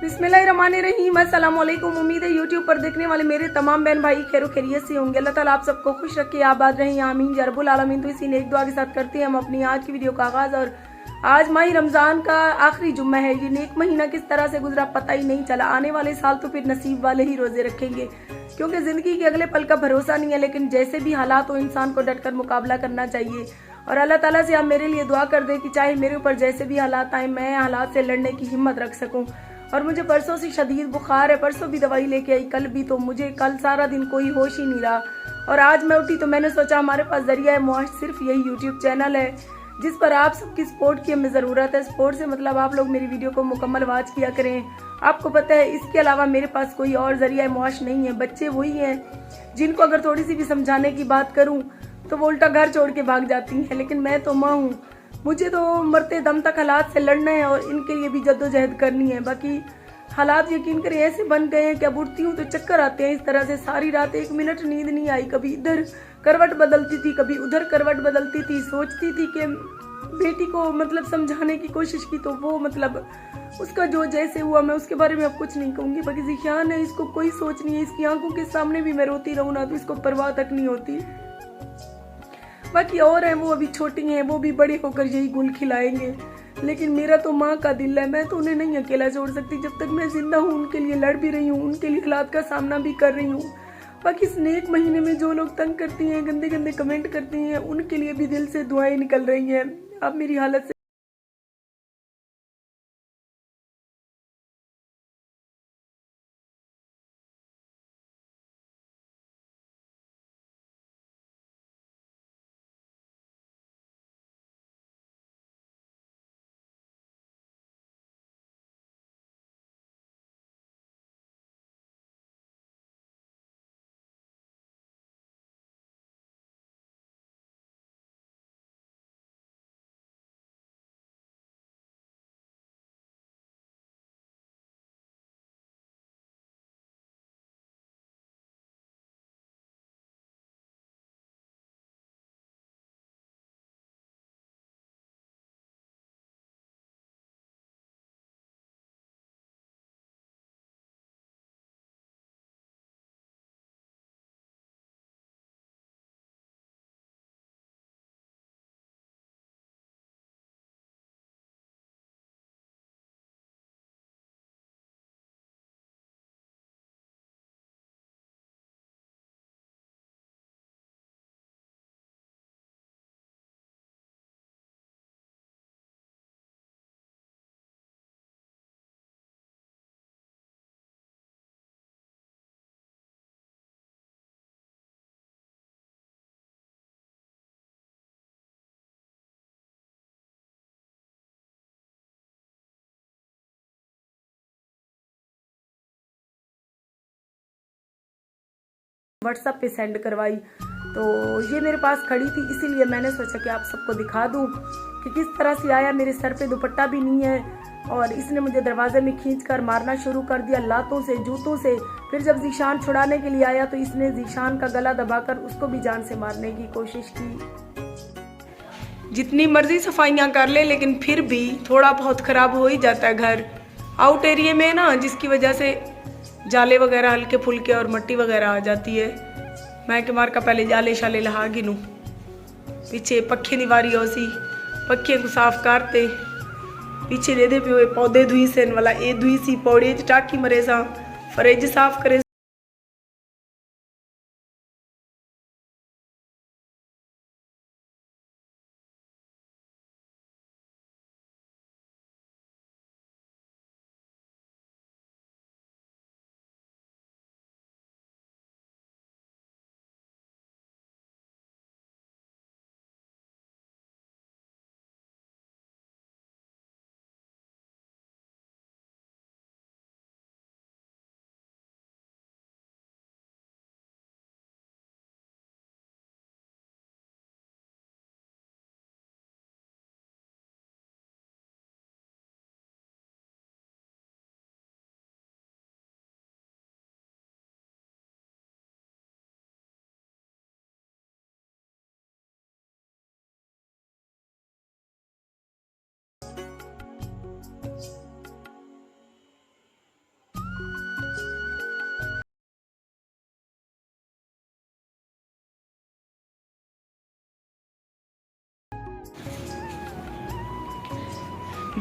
बिस्मिल्लाहिर्रहमानिर्रहीम। अस्सलाम वालेकुम। उम्मीद है यूट्यूब पर देखने वाले मेरे तमाम बहन भाई खैर खैरियत से होंगे। अल्लाह ताला आप सबको खुश रखे, आबाद रहें, आमीन या रब्बुल आलमीन। तो इसी नेक दुआ के साथ करते हैं हम अपनी आज की वीडियो का आगाज। और आज माही रमजान का आखिरी जुम्मा है। ये नेक महीना किस तरह से गुजरा पता ही नहीं चला। आने वाले साल तो फिर नसीब वाले ही रोजे रखेंगे, क्योंकि जिंदगी के अगले पल का भरोसा नहीं है। लेकिन जैसे भी हालात हो, इंसान को डटकर मुकाबला करना चाहिए। और अल्लाह ताला से आप मेरे लिए दुआ कर दे कि चाहे मेरे ऊपर जैसे भी हालात आए, मैं हालात से लड़ने की हिम्मत रख सकूं। और मुझे परसों से शदीद बुखार है, परसों भी दवाई लेके आई, कल भी। तो मुझे कल सारा दिन कोई होश ही नहीं रहा। और आज मैं उठी तो मैंने सोचा हमारे पास जरिया मुआश सिर्फ यही यूट्यूब चैनल है, जिस पर आप सबकी सपोर्ट की हमें ज़रूरत है। सपोर्ट से मतलब आप लोग मेरी वीडियो को मुकम्मल वॉच किया करें। आपको पता है इसके अलावा मेरे पास कोई और जरिया मुआश नहीं है। बच्चे वही हैं जिनको अगर थोड़ी सी भी समझाने की बात करूं तो वो उल्टा घर छोड़ के भाग जाती हैं। लेकिन मैं तो माँ हूँ, मुझे तो मरते दम तक हालात से लड़ना है और इनके लिए भी जद्दोजहद करनी है। बाकी हालात यकीन करें ऐसे बन गए हैं कि अब उठती हूँ तो चक्कर आते हैं। इस तरह से सारी रात एक मिनट नींद नहीं आई। कभी इधर करवट बदलती थी, कभी उधर करवट बदलती थी। सोचती थी कि बेटी को मतलब समझाने की कोशिश की तो वो मतलब उसका जो जैसे हुआ, मैं उसके बारे में अब कुछ नहीं कहूँगी। बाकी जिशान है, इसको कोई सोच नहीं है। इसकी आंखों के सामने भी मैं रोती रहूँ ना तो इसको परवाह तक नहीं होती। बाकी और हैं वो अभी छोटी हैं, वो भी बड़े होकर यही गुल खिलाएंगे। लेकिन मेरा तो माँ का दिल है, मैं तो उन्हें नहीं अकेला छोड़ सकती। जब तक मैं जिंदा हूँ उनके लिए लड़ भी रही हूँ, उनके लिए हालात का सामना भी कर रही हूँ। बाकी इस नेक महीने में जो लोग तंग करती हैं, गंदे गंदे कमेंट करती हैं, उनके लिए भी दिल से दुआएं निकल रही हैं। अब मेरी हालत से व्हाट्सएप पे सेंड करवाई। तो ये मेरे पास खड़ी थी, इसीलिए मैंने सोचा कि आप सबको दिखा दूं कि किस तरह से आया। मेरे सर पे दुपट्टा भी नहीं है और इसने मुझे दरवाजे में खींच कर मारना शुरू कर दिया, लातों से, जूतों से। फिर जब जीशान छुड़ाने के लिए आया तो इसने जीशान का गला दबाकर उसको भी जान से मारने की कोशिश की। जितनी मर्जी सफाइयाँ कर ले लेकिन फिर भी थोड़ा बहुत खराब हो ही जाता है घर। आउट एरिया में ना, जिसकी वजह से जाले वगैरह हल्के फुल्के और मट्टी वगैरह आ जाती है। मैं के मार का पहले जाले शाले लहा गिनू, पीछे पखे निवारी हो सी, पखे को साफ करते पीछे दे दे पे पौधे धुई से वाला ए धुई सी पौड़ी टाकी मरे सा, फ्रिज साफ करे।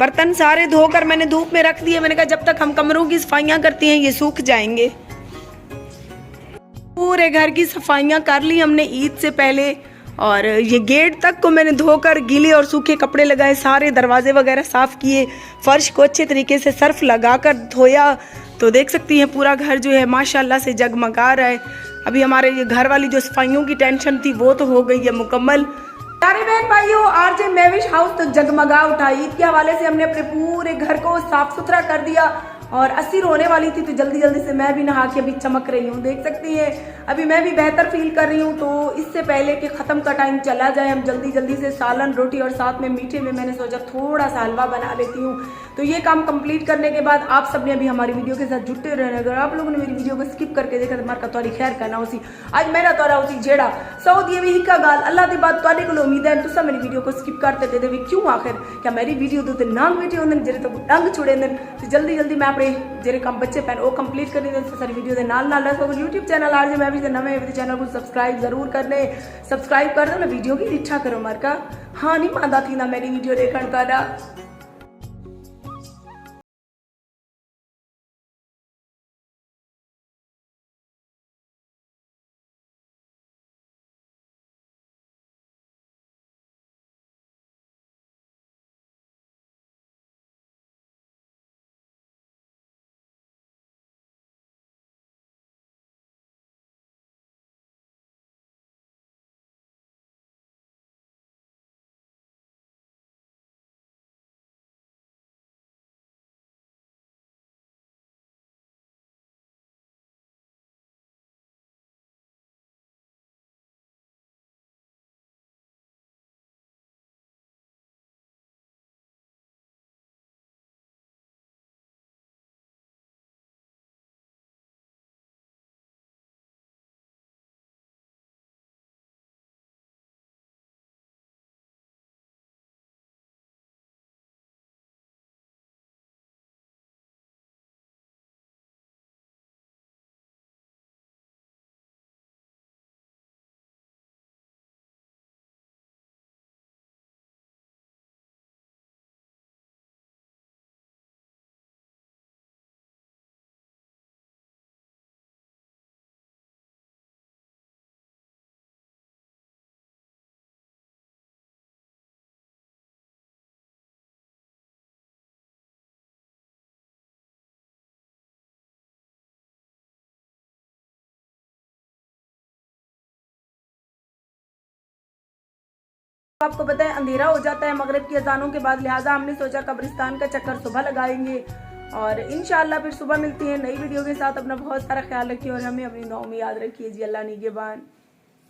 बर्तन सारे धोकर मैंने धूप में रख दिए। मैंने कहा जब तक हम कमरों की सफाइयाँ करती हैं ये सूख जाएंगे। पूरे घर की सफाइयाँ कर ली हमने ईद से पहले, और ये गेट तक को मैंने धोकर गीले और सूखे कपड़े लगाए, सारे दरवाजे वगैरह साफ़ किए, फर्श को अच्छे तरीके से सर्फ लगाकर धोया। तो देख सकती हैं पूरा घर जो है माशाल्लाह से जगमगा रहा है। अभी हमारे ये घर वाली जो सफाइयों की टेंशन थी वो तो हो गई है मुकम्मल। प्यारे बहन भाइयों, आरजे मैविश हाउस तो जगमगा उठा। ईद के हवाले से हमने अपने पूरे घर को साफ सुथरा कर दिया और 80 होने वाली थी तो जल्दी जल्दी से मैं भी नहा के अभी चमक रही हूँ। देख सकती हैं अभी मैं भी बेहतर फील कर रही हूँ। तो इससे पहले कि ख़त्म का टाइम चला जाए हम जल्दी जल्दी से सालन रोटी और साथ में मीठे में मैंने सोचा थोड़ा सा हलवा बना लेती हूँ। तो ये काम कंप्लीट करने के बाद आप सबने अभी हमारी वीडियो के साथ जुटे रहना। अगर आप लोगों ने मेरी वीडियो को स्किप करके देखा तो हमारा तौरी खैर करना उसी आज मेरा तौरा उसी जेड़ा सऊदी भी हिक्का गाल अल्लाह की बात तौरे को उम्मीद है तुसा मेरी वीडियो को स्किप करते थे क्यों आखिर क्या मेरी वीडियो तो नांग बेटे होंगे जेरे तो डंग छुड़े तो जल्दी जल्दी मैं अपने जेरे काम बच्चे पैन वो कंप्लीट करनी तो सारी वीडियो के नाल यूट्यूब चैनल आरजे मैं भी नवे चैनल को सब्सक्राइब जरूर करने सब्सक्राइब कर दो ना वीडियो की इच्छा करो मार का हाँ नहीं मांदा थी ना मेरी वीडियो देखने का। आपको पता है अंधेरा हो जाता है मगरिब की अजानों के बाद, लिहाजा हमने सोचा कब्रिस्तान का चक्कर सुबह लगाएंगे और इंशाल्लाह फिर सुबह मिलती है नई वीडियो के साथ। अपना बहुत सारा ख्याल रखिए और हमें अपनी दुआओं में याद रखिए जी। अल्लाह निगहबान।